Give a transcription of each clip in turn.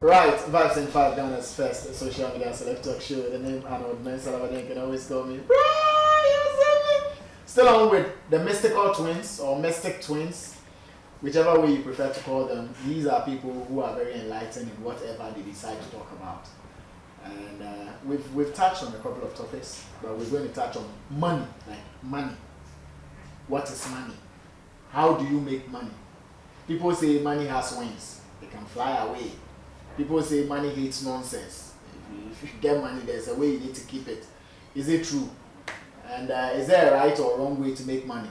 Right, Vibes and 5 Ghana's first social media select talk show. The name Arnold, Elavanyo can always call me. Still on with the mystical twins or mystic twins, whichever way you prefer to call them. These are people who are very enlightened in whatever they decide to talk about. And we've touched on a couple of topics, but we're going to touch on money, like money. What is money? How do you make money? People say money has wings, it can fly away. People say money hates nonsense. If you get money, there's a way you need to keep it. Is it true? And is there a right or wrong way to make money?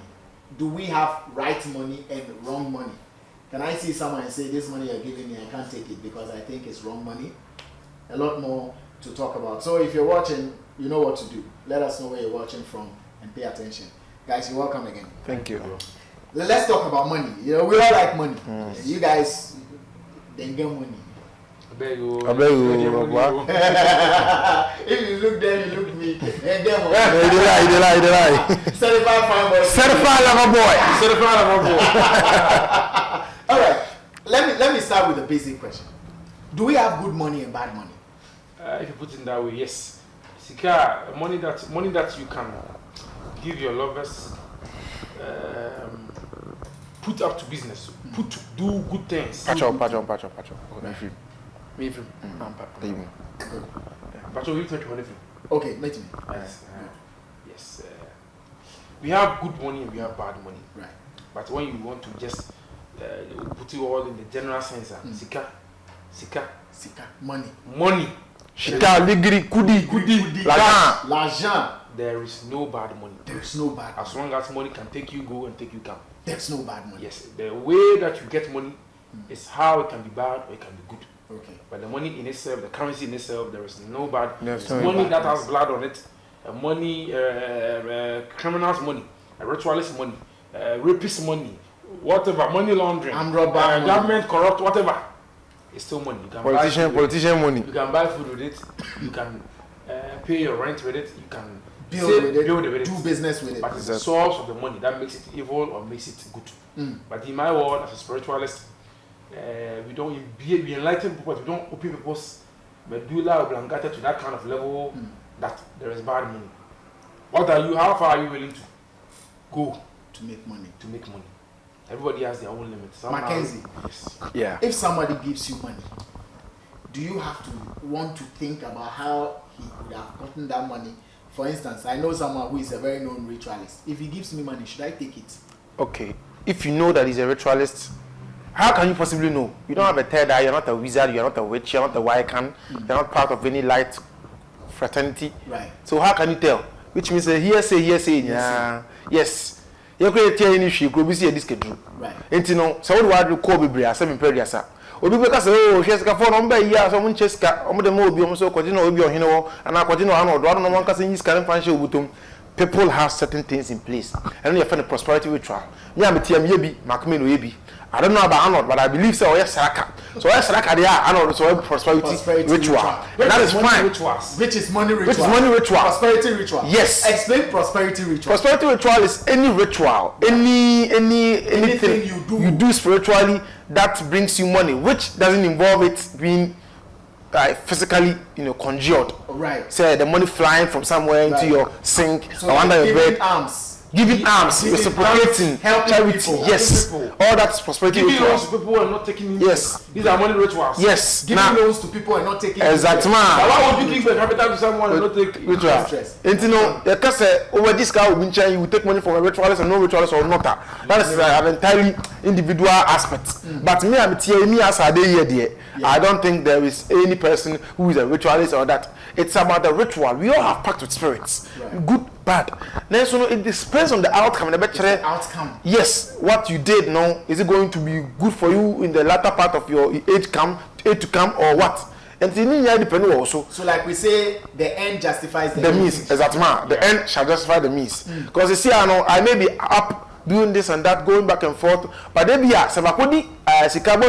Do we have right money and wrong money? Can I see someone and say, this money you're giving me, I can't take it because I think it's wrong money? A lot more to talk about. So if you're watching, you know what to do. Let us know where you're watching from and pay attention. Guys, you're welcome again. Thank you. Let's talk about money. You know, we all like money. You guys, then get money. I beg you. If you look there, you look me. And get money. They lie. Certified fine boy. Certified lover boy. All right. Let me start with a basic question. Do we have good money and bad money? If you put it in that way, yes. Sika, money that you can give your lovers, put up to business, do good things. Patch up. Me. Patch up, you take money. Okay, let me. Yes. We have good money and we have bad money. Right. But when you want to just put it all in the general sense, Sika. Money. Shika, ligri, kudi. L'argent. There is no bad money. There's no bad money. As long as money can take you go and take you come. There's no bad money. Yes, the way that you get money is how it can be bad or it can be good. Okay. But the money in itself, the currency in itself, there is no bad. There's it's no money bad. that has blood on it. Money, criminals' money, ritualist money, rapist money, whatever, money laundering, government corrupt, whatever. It's still money. You can Politician money. You can buy food with it. You can pay your rent with it. You can build with it. Do business with it. But it's the source of the money that makes it evil or makes it good. But in my world, as a spiritualist, we enlighten people, but we don't open people's medulla oblongata to that kind of level that there is bad money. How far are you willing to go to make money? Everybody has their own limits. Mackenzie, yes. Yeah. If somebody gives you money, do you have to want to think about how he would have gotten that money? For instance, I know someone who is a very known ritualist. If he gives me money, should I take it? Okay. If you know that he's a ritualist, how can you possibly know? You don't have a third eye, you're not a wizard, you're not a witch, you're not a Wiccan, you're not part of any light fraternity. Right. So how can you tell? Which means hearsay. Yeah. Yes. You create any issue, could be see a disc true. Right. And you know, so what do you call Bibria, 7 periods? Or because here's a phone number, yeah, someone cheska, on the mobile, so continue with your hino, and I continue on, or one one can use current financial butum. People have certain things in place, and you find a prosperity ritual. Yeah, but maybe, Macmin maybe. I don't know about Arnold, but I believe so. Yes, Saraka. So yes, Saraka, they are Arnold, so prosperity ritual. That is fine. Which is money ritual. Which is money ritual. Prosperity ritual. Yes. Explain prosperity ritual. Prosperity ritual is any ritual, anything you do spiritually that brings you money, which doesn't involve it being physically, conjured. Right. Say the money flying from somewhere into your sink or under your bed. Giving alms, reciprocating, charity, yes. All that's prosperity rituals. Giving loans rituals. to people and not taking interest. Yes. These are money rituals. Yes. Giving loans to people and not taking exactly. Why would you give the capital to someone and not take interest? And over this guy you will take money from a ritualist and no ritualist or not. That is an entirely individual aspect. But me as I day here, I don't think there is any person who is a ritualist or that. It's about the ritual. We all have pact with spirits. Right. Good, bad. Then so it depends on the outcome. The outcome. Yes, what you did now, is it going to be good for you in the latter part of your age to come or what? And it depends also. So like we say, the end justifies the means. Exactly. The end shall justify the means. Because you see, I may be up doing this and that, going back and forth, but they be Sikabo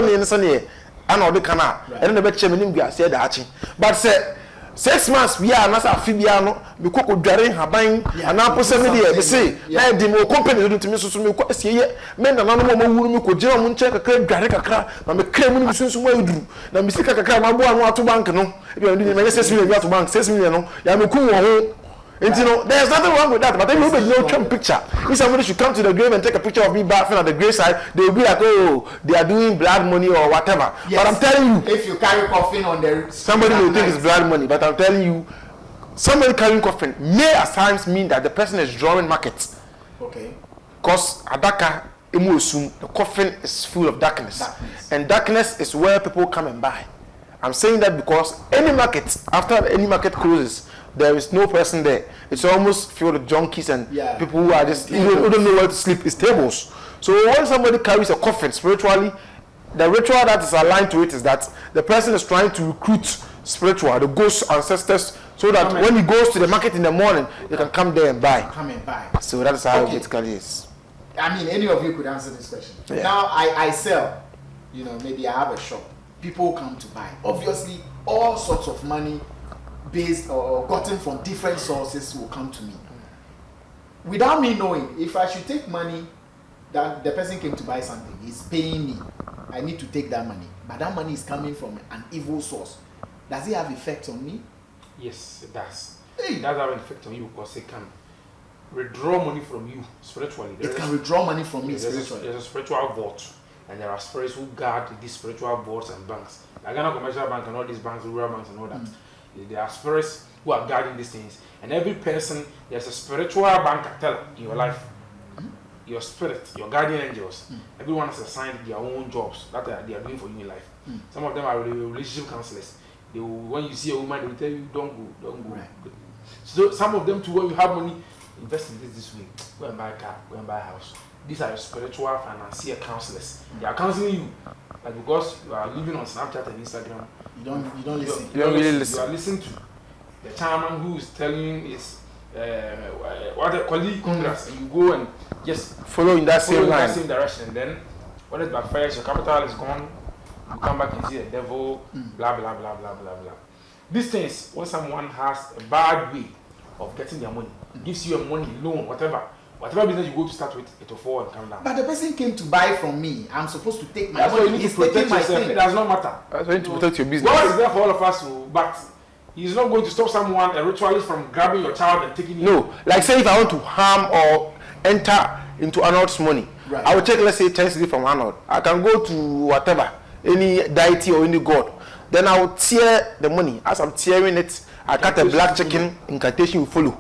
and the canal, and the bet but say 6 months bia na sa afi bia no me koko dware haban ana po se me de be say na di mo company do ntimi so me ko asiye me na nanu mo wuru me ko gina mo nche kakra dware kakra na me kra mu ni sunsun mo aduru na me sika kakra ma bo anu ato bank no e bia ndi me 6 million ato bank 6 million no ya me ku wo ho. And you know, there's nothing wrong with that. But then you know, come picture. If somebody should come to the grave and take a picture of me bathing at the graveside, they will be like, oh, they are doing blood money or whatever. Yes. But I'm telling you, if you carry coffin on the somebody will think it's blood money. But I'm telling you, somebody carrying coffin may at times mean that the person is drawing markets. Okay. Because adaka emotion, the coffin is full of darkness, and darkness is where people come and buy. I'm saying that because any market, after any market closes, there is no person there. It's almost filled with junkies and people who are just who don't know where to sleep. It's tables. So when somebody carries a coffin spiritually, the ritual that is aligned to it is that the person is trying to recruit spiritual, the ghost ancestors, so that when he goes to the market in the morning, they can come there and buy. Come and buy. So that is how it basically is. I mean, any of you could answer this question. Yeah. Now I sell, you know, maybe I have a shop. People come to buy. Obviously, all sorts of money based or gotten from different sources will come to me. Without me knowing, if I should take money that the person came to buy something, he's paying me. I need to take that money. But that money is coming from an evil source. Does it have effect on me? Yes, it does. Hey. It does have an effect on you because it can withdraw money from you spiritually. It can withdraw money from me spiritually. There's a spiritual vault. And there are spirits who guard these spiritual vaults and banks. Like Ghana Commercial Bank and all these banks, rural banks and all that. There are spirits who are guarding these things. And every person, there's a spiritual banker teller in your life. Your spirit, your guardian angels. Everyone has assigned their own jobs that they are doing for you in life. Some of them are relationship counselors. They will, when you see a woman, they will tell you, don't go. Right. So some of them too, when you have money, invest in this way. Go and buy a car, go and buy a house. These are your spiritual financier counselors. They are counseling you. Like because you are living on Snapchat and Instagram. You don't listen. You don't really listen. You are listening to the chairman who is telling his what they call it congress, and you go and just follow in that same line. That same direction. And then when it backfires, your capital is gone. You come back and see the devil. Blah blah blah blah blah blah. These things, when someone has a bad way of getting their money, gives you a money loan, whatever business you go to start with, it will fall and come down. But the person came to buy from me. I'm supposed to take my money. That's why you need to protect yourself. It does not matter. That's why you need to protect your business. God is there for all of us, but He's not going to stop someone, a ritualist, from grabbing your child and taking it. No, like say if I want to harm or enter into Arnold's money, right. I will take, let's say, 10 cedi from Arnold. I can go to whatever, any deity or any god. Then I will tear the money. As I'm tearing it, I cut a black chicken, incantation will follow.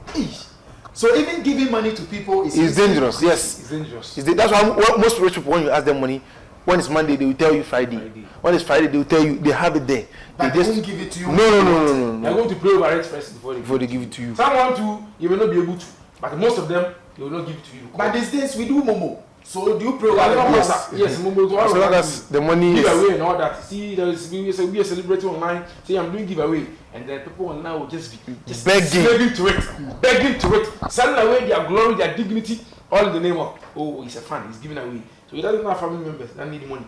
So even giving money to people is dangerous. Yes, it's dangerous. That's why most rich people, when you ask them money, when it's Monday, they will tell you Friday. When it's Friday, they will tell you they have it there. But they won't give it to you. No. They're going to pray over it first before they give it to you. Someone too, you may not be able to, but most of them, they will not give it to you. But these days we do Momo. So do you pray over the yes. Yes, Momo. As long as the money give away and all that. See, we are celebrating online. See, I'm doing giveaway, and then people online will just be begging to it, selling away their glory, their dignity, all in the name of he's a fan, he's giving away. So he doesn't have family members that need money,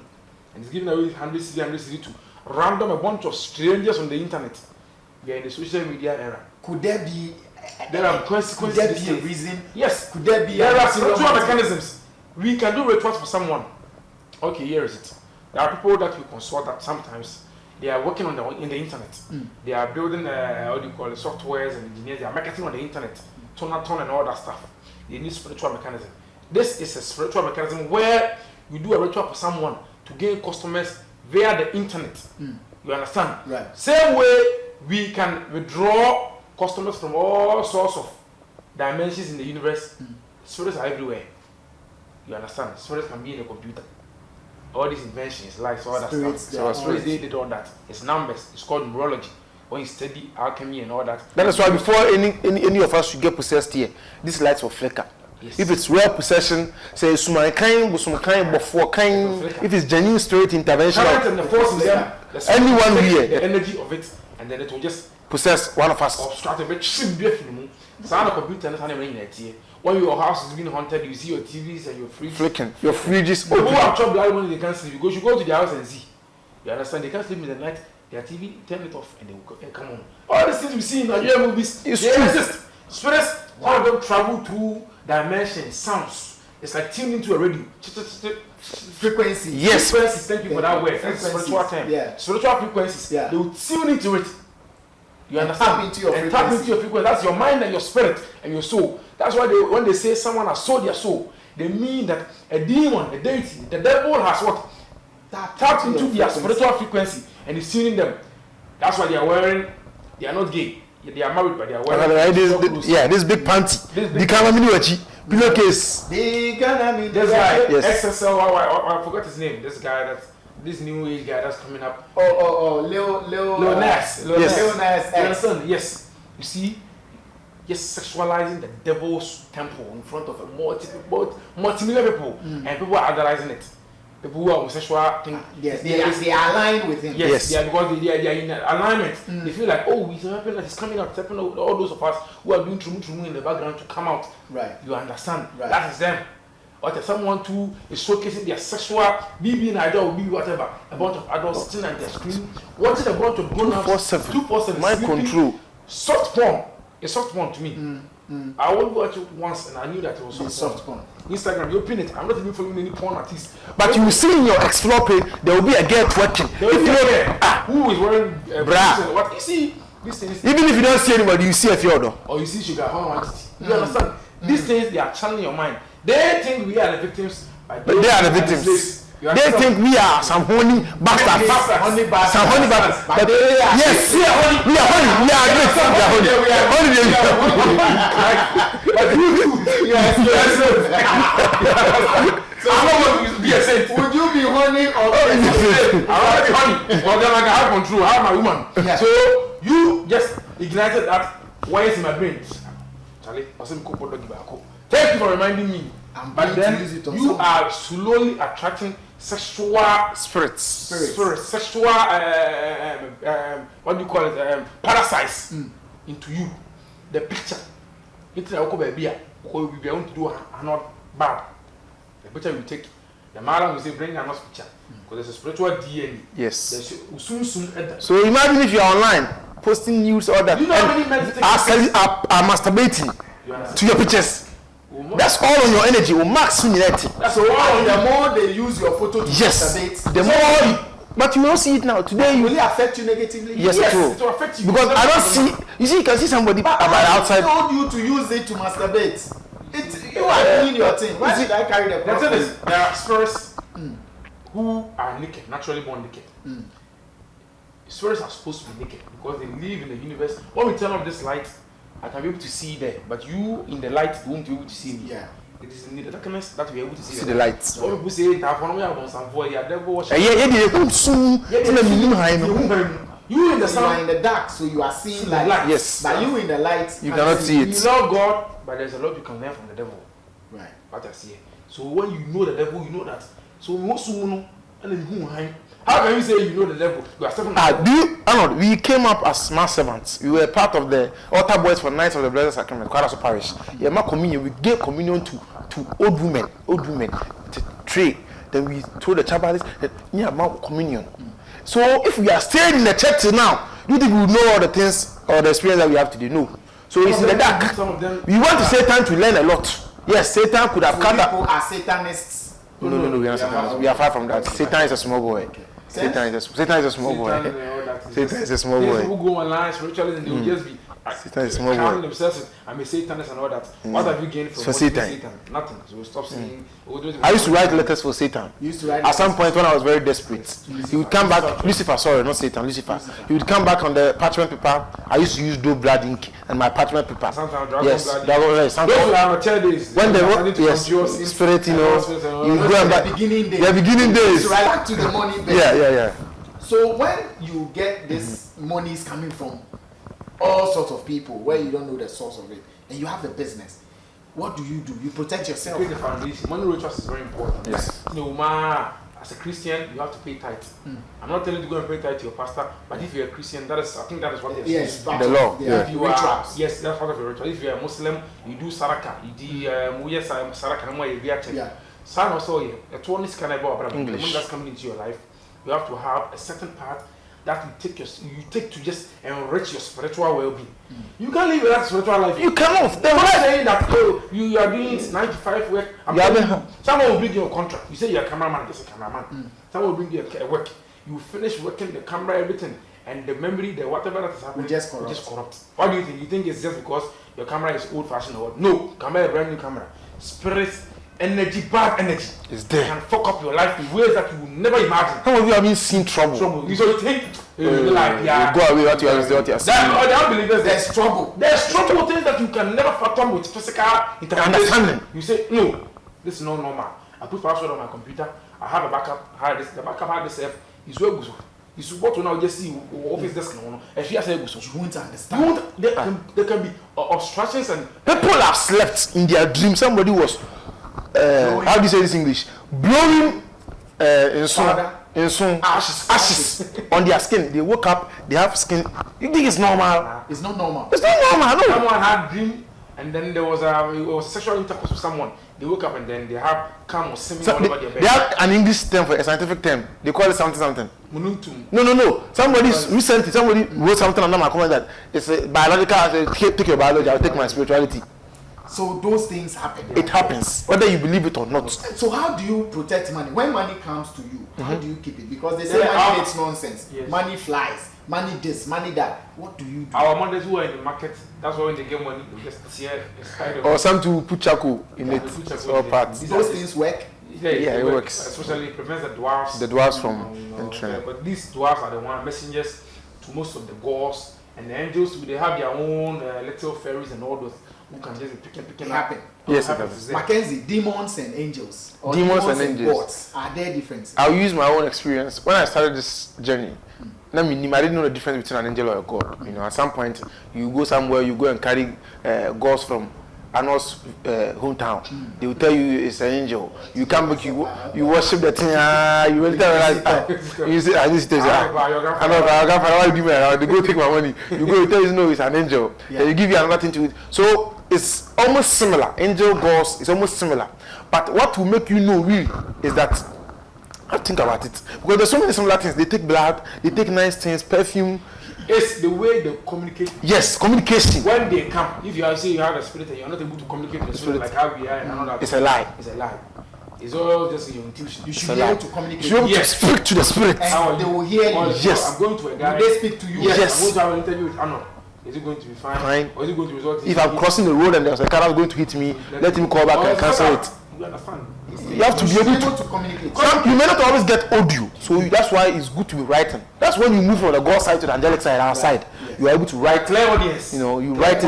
and he's giving away 100 cedi to random a bunch of strangers on the internet. We are in the social media era. Could there be? There are consequences. Could there be a reason? Yes. Could there be? There are spiritual mechanisms. We can do rituals for someone. Okay, here is it. There are people that we consult that sometimes they are working on in the internet. They are building softwares and engineers. They are marketing on the internet, ton and all that stuff. They need spiritual mechanism. This is a spiritual mechanism where you do a ritual for someone to gain customers via the internet. You understand? Right. Same way we can withdraw customers from all sorts of dimensions in the universe. Spirits are everywhere. You understand? Spirits can be in a computer. All these inventions, lights, all that stuff. So spirits, they did all that. It's numbers. It's called numerology. When you study alchemy and all that. That is why before any of us should get possessed here, these lights will flicker. Yes. If it's real possession, say if it's genuine spirit intervention, and the force in them, anyone here, the energy of it, and then it will just possess one of us. Obstruct a bit. Sound of computer and when your house is being haunted, you see your TVs and your fridges flicking. Your fridges open. People have trouble when they can't sleep. You should go to their house and see. You understand? They can't sleep in the night. their TV, turn it off, and they will come on. All these things we see in Nigerian movies, It's they true. exist. Spirits, all of them travel through dimensions, sounds. It's like tuning into a radio. Frequency. Yes. Frequencies, thank you for that word. That's Frequencies. spiritual term. Yeah. Spiritual frequencies. Yeah. They will tune into it. You And understand? tap into your and tap frequency. into your frequency. That's your mind and your spirit and your soul. That's why when they say someone has sold their soul, they mean that a demon, a deity, the devil has what? Tapped into their spiritual frequency and is tuning them. That's why they are wearing. They are not gay. They are married, but they are wearing. This big panty. The camera pillowcase. This guy, Yes. XSL. I forgot his name. This new age guy that's coming up. Leo Nas. Nas. Yes. You see, just sexualizing the devil's temple in front of a multi-million people, and people are idolizing it. People who are homosexual think Yes, they are aligned with him. yes, they are, because they are in alignment. They feel like, oh, it's happening, it's coming out, it's happening. All those of us who are doing true in the background to come out. Right. You understand? Right. That is them. Or if someone too is showcasing their sexual, BB idol, be whatever. A bunch of adults sitting at their screen, watching a bunch of grown-ups. 247. Mind sleeping. control. Soft porn. It's soft porn to me. I only watched it once and I knew that it was Soft porn. Instagram, you open it. I'm not even following any porn artists. But you will see in your explore page, there will be a girl twerking. There will be a girl who is wearing Bra. what you see, these things. Even if you don't see anybody, you see a Theodore. Or you see sugar, how much? You understand? These things, they are channeling your mind. They think we are the victims. But they are the victims. They think we are some honey bastards. Honey bastards. Some honey bastards. But But they are- yes, we are honey. We are honey. We are great. We are honey. But you, Yes. so I don't want to be a saint. Would you be honey or I want to be honey. But then I can have control. I am a woman. Yeah. So you just ignited that. Why is in my brain? Charlie, thank you for reminding me. But then you are slowly attracting sexual Spirits. sexual what do you call it? Parasites into you. The picture. It's like baby. What we want to do are not bad. The picture you take. The madam will say bring another picture because there's a spiritual DNA. Yes. There's So imagine if you're online posting news or that You know how many men take are masturbating to your pictures. That's all on your energy. Max That's So all. the more they use your photo to yes. masturbate, The more, but you don't see it now. Today will you. it affect you negatively? Yes, Yes, true. it will affect you. Because I don't see. You see, you can see somebody But about I outside. told you to use it to masturbate. You are doing your thing. Why should I carry the The thing problem? is, there are spirits who are naked, naturally born naked. Spirits are supposed to be naked because they live in the universe. When we turn off this light, I can be able to see there, but you in the light won't be able to see me. Yeah. It is in the darkness that we are able to See the lights. When people say that for me, I want some voice, yeah, devil worship. You in the You are sun, in the dark, so you are seeing light. light. Yes. But you in the light, You cannot see you it. love God, but there's a lot you can learn from the devil. Right. What I see. So when you know the devil, you know that. So most soon, and then who hang? How can you say you know the devil? You are stepping. Do you, Arnold, we came up as mass servants. We were part of the altar boys for Knights of the Blessed Sacrament, Kwaraso Parish. Yeah, my communion, we gave communion to old women, to trade. Then we told the chaplains that yeah, about communion. So if we are staying in the church till now, you think we would know all the things or the experience that we have today? No. So it's in the dark. Some of them. We went to Satan to learn a lot. Yes, Satan could have So cut people up. are Satanists. No, we are not Satanists. We are far from that. Satan is a small boy. Satan is a small boy. Satan is a small boy. People go online spiritually and they will just be Satan is a small counting boy. themselves. I'm a Satanist and all that. What have you gained from So worshiping Satan. Nothing. So we stop saying. I used to write letters for Satan. You used to write At some point when I was very desperate, he would come back, Lucifer, sorry, not Satan, Lucifer. He would come back on the parchment paper. I used to use dope blood ink and my parchment paper. Sometimes dragon Yes, blood. that was Those something. who are mature days. When they are were, starting to yes, conjure sins spirit, you and know, all sorts and all you that. go and the back. beginning days. The beginning days. Right back to the money base. Yeah. So when you get this monies coming from all sorts of people where you don't know the source of it, and you have the business, what do? You protect yourself. Create the foundation. Money rituals is very important. Yes. No, as a Christian, you have to pay tithe. I'm not telling you to go and pay tithe to your pastor, but if you're a Christian, I think that is what they're Yes, saying. part The of law, their yeah. If you are, rituals. yes, that's part of your ritual. If you're a Muslim, you do saraka. You do saraka. Yeah. Son also, a 20 kind of English. money that's coming into your life. You have to have a certain part that you take to just enrich your spiritual well-being. You can't live without spiritual life. You cannot. They're not saying that you are doing 9 to 5 work. Someone will bring you a contract. You say you're a cameraman, just a cameraman. Someone will bring you a work. You finish working the camera, everything, and the memory, the whatever that is happening, just corrupt. What do you think? You think it's just because your camera is old-fashioned or what? No, camera, a brand new camera. Spirit, energy, bad energy is there. Can fuck up your life in ways that you will never imagine. How of you have been seen trouble? So you think like you go away what you are saying. The unbelievers, there's trouble. There's trouble things that you can never fathom with physical understanding. You say no, this is not normal. I put password on my computer. I have a backup hard disk. The backup hard disk is where goes. You support to now just see office desk no. If you say goes, you won't understand. There can be obstructions and people have slept in their dream. Somebody was how do you say this in English? Blowing ashes on their skin. They woke up, they have skin. You think it's normal? It's not normal. It's not normal, no. Someone had dream and then there was a sexual intercourse with someone. They woke up and then they have come or semen all over their bed. They have an English term for a scientific term. They call it something. Mununtum. No. Somebody wrote something under my comment that it's a biological. I say, take your biology, I'll take my spirituality. So those things happen. It happens, whether you believe it or not. So how do you protect money? When money comes to you, how do you keep it? Because they say money makes nonsense. Yes. Money flies. Money this, money that. What do you do? Our mothers who are in the market, that's why when they get money, they just tear it's kind of. Or some to put charcoal in it. Or parts. Those things work? Yeah, it works. Especially it prevents the dwarfs. The dwarfs from entering. But these dwarfs are the one messengers to most of the gods. And the angels, they have their own little fairies and all those who can just be picking happen. Yes, it happens. Mackenzie, demons and angels. Or demons and angels. Gods, are there differences? I'll use my own experience. When I started this journey, I didn't know the difference between an angel or a god. You know, at some point, you go somewhere, you go and carry gods from Arnold's hometown. They will tell you it's an angel. You come back, you worship the thing. You will tell you say, I just tell you, I know, why you give me around? They go take my money. You go tell you, no, it's an angel. Then you give you another thing to it. So it's almost similar. Angel, gods, it's almost similar. But what will make you know really is that, I think about it. Because there's so many similar things. They take blood, they take nice things, perfume. It's the way they communicate. Yes, communication. When they come, if you say you have a spirit and you're not able to communicate with the spirit like how we are and another, it's a lie. It's a lie. It's all just your intuition. You should be able to communicate. You should be able to speak to the spirit. And they will hear you. Yes. I'm going to a guy. Do they speak to you? Yes. I'm going to have an interview with Arnold. Is it going to be fine? Or is it going to result in... If I'm crossing the road and there's a car that's going to hit me, let him call back and cancel it. You understand? You have to be able to communicate. You may not always get audio, so that's why it's good to be writing. That's when you move from the God side to the angelic side, our side. Yes. You are able to write. Clear audience. You know, you write it.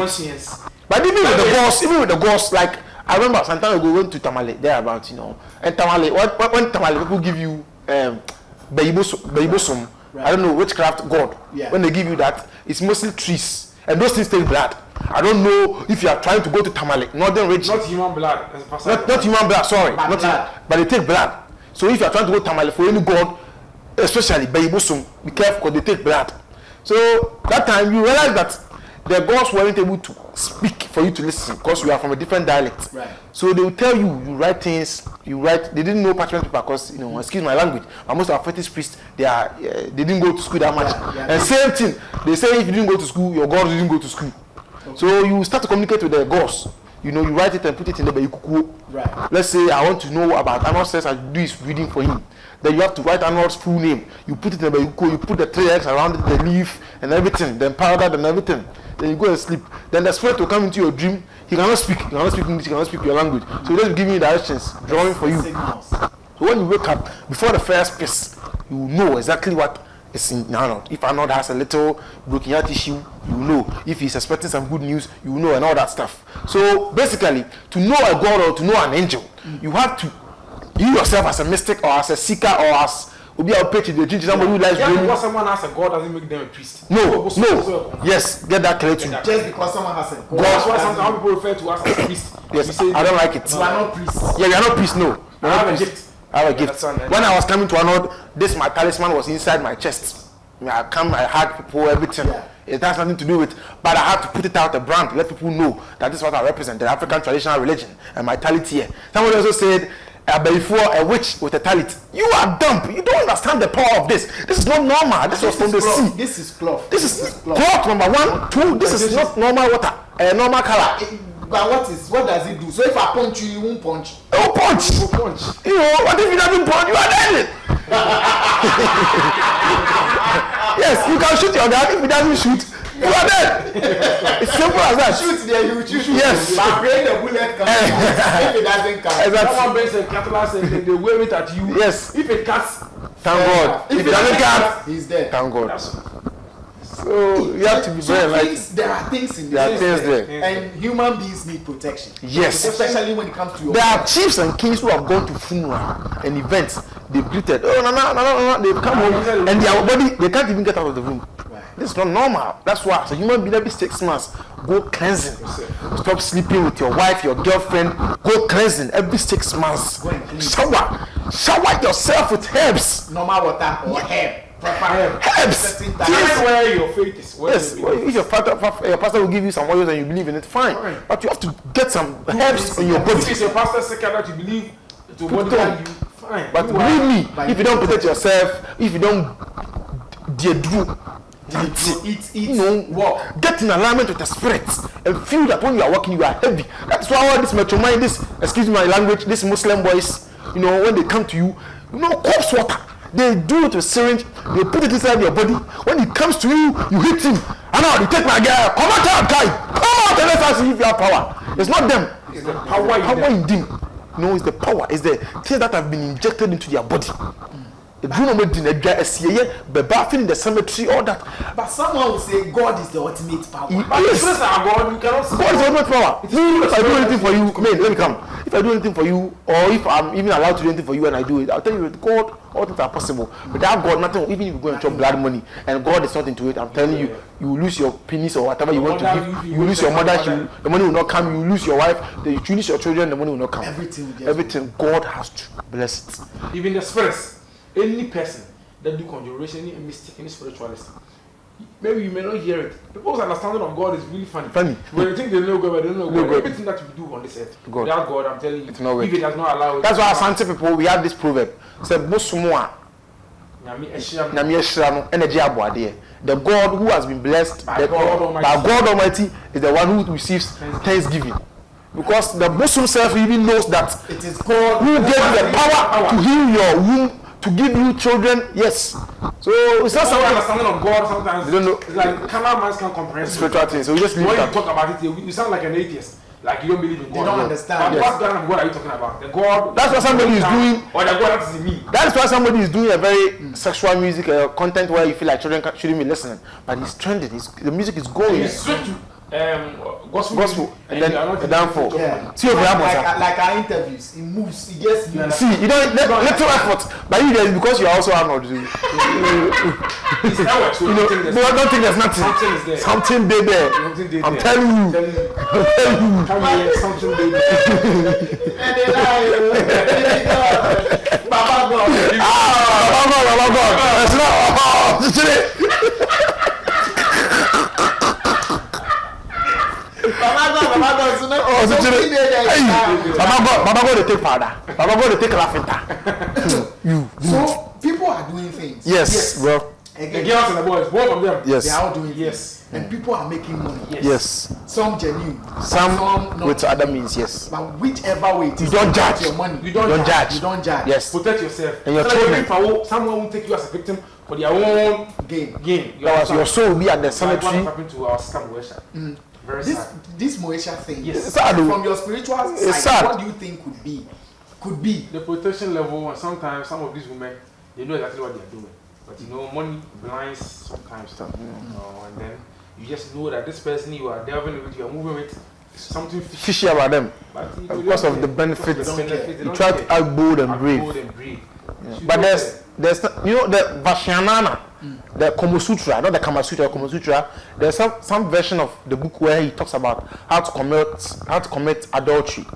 But even with the ghosts, like I remember some time ago we went to Tamale, thereabouts, you know. And Tamale, when Tamale people give you Beibosum, I don't know, witchcraft god. Yeah. When they give you that, it's mostly trees. And those things take blood. I don't know if you are trying to go to Tamale, northern region. Not human blood. Not human blood, sorry. But they take blood. So if you are trying to go to Tamale for any god, especially Beibosum, be careful because they take blood. So that time you realize that the gods weren't able to speak for you to listen because you are from a different dialect. Right. So they will tell you, you write things, they didn't know parchment paper because, you know, excuse my language, but most of our fetish priests, they didn't go to school that much. Yeah. And same thing, they say if you didn't go to school, your god didn't go to school. Okay. So you start to communicate with the gods. You know, you write it and put it in the Beikuku. Right. Let's say I want to know about Arnold says I do his reading for him. Then you have to write Arnold's full name. You put it in the Beikuku, you put the 3 eggs around it, the leaf and everything, then powder and everything. Then you go and sleep. Then the spirit will come into your dream. He cannot speak. He cannot speak English. He cannot speak your language. So he just give you directions, drawing for you. Signals. So when you wake up, before the first piece, you will know exactly what is in Arnold. If Arnold has a little broken heart issue, you will know. If he's expecting some good news, you will know, and all that stuff. So basically, to know a god or to know an angel, you have to you yourself as a mystic or as a seeker or as somebody who likes dreaming. Because someone has a god doesn't make them a priest. No. Yes, get that clear too. Just because someone has a god. That's why sometimes people refer to us as a priest. Yes, I don't like it. You are not priests. Yeah, you are not priests, no. I have a gift. I have a gift. When I was coming to Arnold, my talisman was inside my chest. I had people, everything. Yeah. It has nothing to do with, but I have to put it out a brand, let people know that this is what I represent, the African traditional religion and my talent here. Somebody also said, before a witch with a talent. You are dumb. You don't understand the power of this. This is not normal. This was from the sea. This is cloth. This is cloth number 1, 2. This is not normal water. Normal color. But what does it do? So if I punch you, you won't punch. Oh, punch. You punch. You know, what if you doesn't punch? You are dead. Yes, you can shoot your dad. If he doesn't shoot, you are dead. It's simple as that. Shoot there, you shoot. Yes. But bring the bullet come. If it doesn't come. Exactly. Someone brings a cutlass and they wave it at you. Yes. If it cuts, Thank God. If it doesn't cut, he's dead. thank God. So you have to be very enlightened. There are things in There are things there. and human beings need protection. Yes. Especially when it comes to your. There are chiefs and kings who have gone to funeral and events. They've greeted. Oh, no. They've come home and their body, they can't even get out of the room. Right. This is not normal. That's why as a human being every 6 months, go cleansing. Stop sleeping with your wife, your girlfriend. Go cleansing every 6 months. Go and clean. Shower yourself with herbs. Normal water or herb. Proper herb. Herbs. that's where your faith is. Yes, if your pastor will give you some oils and you believe in it, fine. But you have to get some herbs on your body. If it's your pastor's secret that you believe to modify you, fine. But believe me, if you don't protect yourself, if you don't get in alignment with the spirit and feel that when you are walking, you are heavy. That's why all this metromine, excuse my language, these Muslim boys, when they come to you, corpse water. They do it with syringe, they put it inside your body. When it comes to you, you hit him. And now you take my girl, come out, guy. Come out and let us see if you have power. It's not them. It's the power in them. No, it's the power. It's the things that have been injected into their body. Do not make in the cemetery, all that. But someone will say God is the ultimate power. Yes. God, you cannot see. God is the ultimate power. If I do anything for you, man, let me come. If I do anything for you, or if I'm even allowed to do anything for you and I do it, I'll tell you with God, all things are possible. Without God, nothing. Even if you go and chop blood money, and God is not into it, I'm telling you, you will lose your penis or whatever you want to give. You will lose your mother, the money will not come. You will lose your wife, you lose your children, the money will not come. Everything God has to bless it. Even the spirits. Any person that do conjuration, any mystic, any spiritualist, maybe you may not hear it. People's understanding of God is really funny. When you think they know God, but they don't know God. Everything that you do on this earth, without God, I'm telling you, if it does not allow it. That's why Asante people, we have this proverb. Say, Bosumwa, energy abuade. The God who has been blessed by God Almighty is the one who receives thanksgiving. Because the Muslim self even knows that it is God who gave you the power to heal your womb, to give you children. Yes. So it's not something understanding of God sometimes. You don't know. It's like carnal minds can't comprehend spiritual things. So we just leave when it. You talk about it, you sound like an atheist. Like you don't believe in God. You don't understand. But what kind of God are you talking about? The God. That's what somebody is doing. Or the God that is in me. That's why somebody is doing a very sexual music content where you feel like children shouldn't be listening. But it's trending. The music is going. It's straight to gospel and then the downfall. See like our interviews, it moves, it gets. See, you don't little effort, but you guys because you are also Arnold. Don't think there's nothing. Something there. I'm telling you. Come here, something there. Baba God. Baba God. It's not. Baba God to take powder. Baba God to take laughter. So people are doing things. Yes, bro. The girls and the boys, both of them. Yes. They are all doing yes. And people are making money. Yes. Some genuine. Some with other means, yes. But whichever way it is, you don't judge your money. You don't judge. You don't judge. Yes. Protect yourself. And your children. Someone will take you as a victim for their own gain. Your soul will be at the cemetery. What happened to our sister Moesha? Very sad. This Moesha thing. Yes. From your spiritual side, what do you think could be? The protection level, and sometimes some of these women, they know exactly what they are doing. But money blinds sometimes. And then you just know that this person you are delving with, you are moving with, something fishy about them. Because of the benefits. You try to act bold and brave. But there's the Vashanana, the Kama Sutra, not the Kama Sutra, Kama Sutra. There's some version of the book where he talks about how to commit adultery.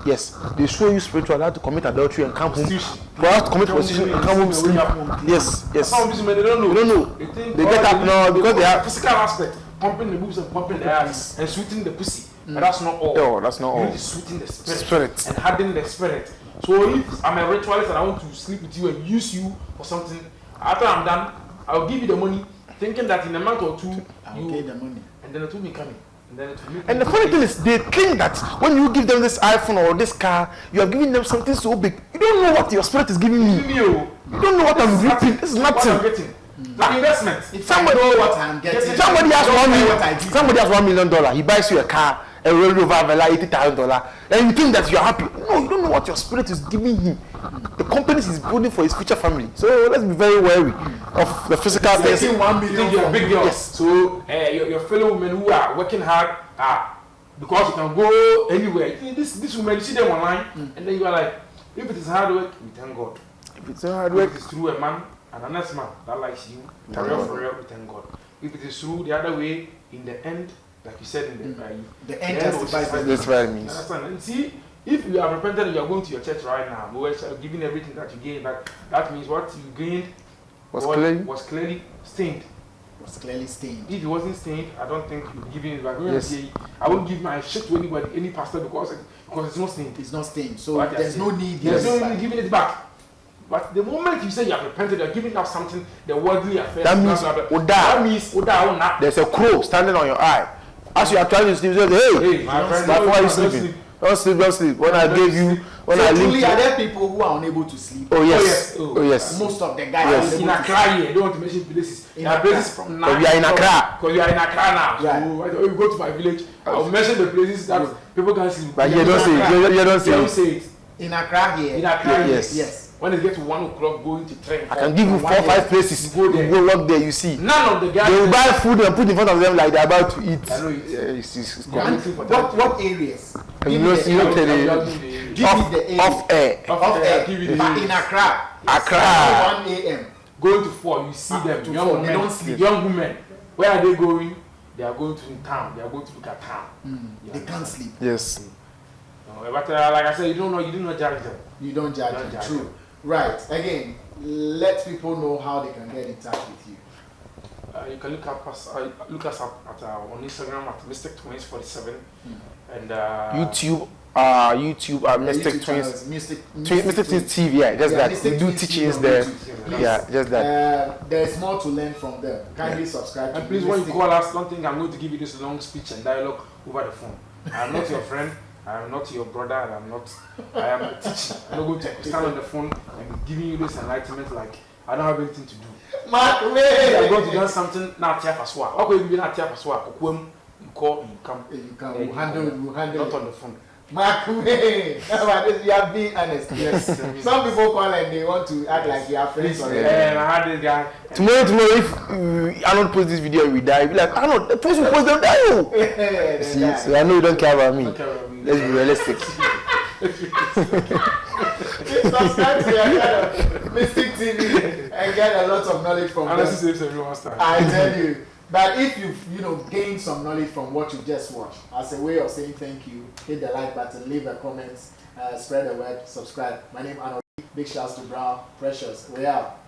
Yes, they show you spiritual how to commit adultery and come home. For how to commit prostitution and come home sleep. Yes. Some of these men they don't know. They get up now because they have physical aspect, pumping the boobs and pumping the ass and sweeting the pussy. But that's not all. No, that's not all. You need to sweeten the spirit and harden the spirit. So if I'm a ritualist and I want to sleep with you and use you for something, after I'm done, I'll give you the money, thinking that in a month or two, I'll pay the money. And then it will be coming. And the funny thing is, they think that when you give them this iPhone or this car, you are giving them something so big. You don't know what your spirit is giving me. You don't know what I'm reaping. This is nothing. What I'm getting. Like investment. If somebody know what I'm getting. Somebody has $1 million. Somebody has $1 million. He buys you a car, a Range Rover, $80,000, and you think that you're happy. No, you don't know what your spirit is giving him. The company is building for his future family. So let's be very wary of the physical things. $1 million. You're a big girl. Yes. So your fellow women who are working hard because you can go anywhere. This women, you see them online, and then you are like, if it is hard work, we thank God. If it's hard work, if it is through a man and a nice man that likes you, for real, we thank God. If it is through the other way, in the end, like you said, in the end justifies the means. That's what it means. Understand? And see, if you have repented and you are going to your church right now, we were giving everything that you gained. That means what you gained was clearly stained. Was clearly stained. If it wasn't stained, I don't think you'd be giving it back. Yes. I won't give my shit to anybody, any pastor, because it's not stained. It's not stained. So there's no need. There's no need giving it back. But the moment you say you have repented, you're giving up something, the worldly affairs. That means there's a crow standing on your eye. As you are trying to sleep, you say, hey, my friend, why are you sleeping? Don't sleep. When I gave you, when I linked you. Are there people who are unable to sleep? Oh yes. Oh yes. Most of the guys in Accra here, I don't want to mention places. There are places from now. Because we are in Accra. Because we are in Accra now. Right. So when you go to my village, I'll mention the places that people can sleep. But you don't say it. In Accra here. In Accra here. Yes. When it gets to 1 o'clock, going to train. I can give you 4 or 5 places. Go there. You go work there, you see. None of the guys. They will buy food and put in front of them like they're about to eat. I know it's what areas? Give me the area. Off air. But in Accra. 1 a.m. Going to 4, you see them. Young men, don't sleep. Young women. Where are they going? They are going to town. They are going to look at town. They can't sleep. Yes. But like I said, you do not judge them. You don't judge them. True. Right. Again, let people know how they can get in touch with you. You can look us up on Instagram at Mystic Twins 47 and YouTube Mystic Twins. Mystic Twins TV. Yeah, just that. We do teachings there. Yeah, just that. There's more to learn from them. Kindly subscribe. And please, when you call us, don't think I'm going to give you this long speech and dialogue over the phone. I'm not your friend. I am not your brother, and I am a teacher. I'm not going to stand on the phone and giving you this enlightenment like I don't have anything to do. Mark, I'm going to do something now. Tiafaswa. What will you be not Tiafaswa? You call, you come. We'll handle not on the phone. Mark, you are being honest. Yes. Some people call and they want to act like you are friends. I had this guy. Tomorrow, if Arnold posts this video and we die, be like, Arnold, the person post them die. See, so I know you don't care about me. Let's be realistic. Subscribe to your channel, Mystic TV, and get a lot of knowledge from them. Saves everyone's time. I tell you. But if you've gained some knowledge from what you just watched, as a way of saying thank you, hit the like button, leave a comment, spread the word, subscribe. My name is Arnold. Big shouts to Brown Precious. We out.